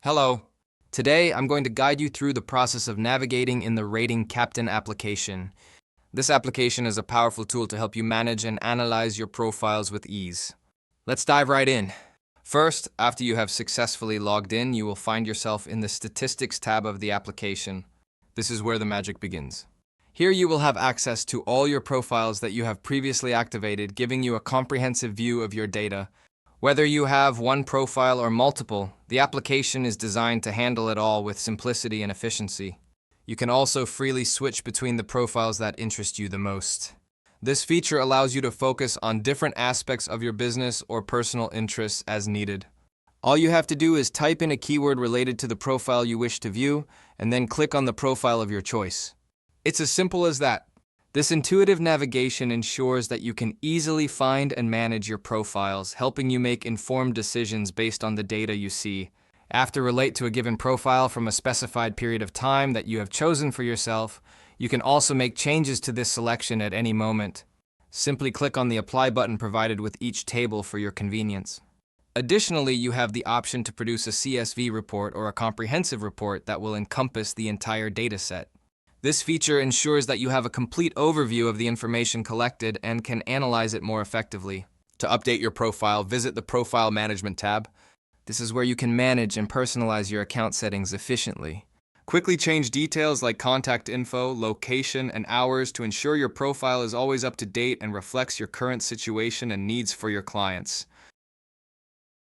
Hello. Today, I'm going to guide you through the process of navigating in the Rating Captain application. This application is a powerful tool to help you manage and analyze your profiles with ease. Let's dive right in. First, after you have successfully logged in, you will find yourself in the Statistics tab of the application. This is where the magic begins. Here you will have access to all your profiles that you have previously activated, giving you a comprehensive view of your data. Whether you have one profile or multiple, the application is designed to handle it all with simplicity and efficiency. You can also freely switch between the profiles that interest you the most. This feature allows you to focus on different aspects of your business or personal interests as needed. All you have to do is type in a keyword related to the profile you wish to view, and then click on the profile of your choice. It's as simple as that. This intuitive navigation ensures that you can easily find and manage your profiles, helping you make informed decisions based on the data you see. After relate to a given profile from a specified period of time that you have chosen for yourself, you can also make changes to this selection at any moment. Simply click on the Apply button provided with each table for your convenience. Additionally, you have the option to produce a CSV report or a comprehensive report that will encompass the entire dataset. This feature ensures that you have a complete overview of the information collected and can analyze it more effectively. To update your profile, visit the Profile Management tab. This is where you can manage and personalize your account settings efficiently. Quickly change details like contact info, location, and hours to ensure your profile is always up to date and reflects your current situation and needs for your clients.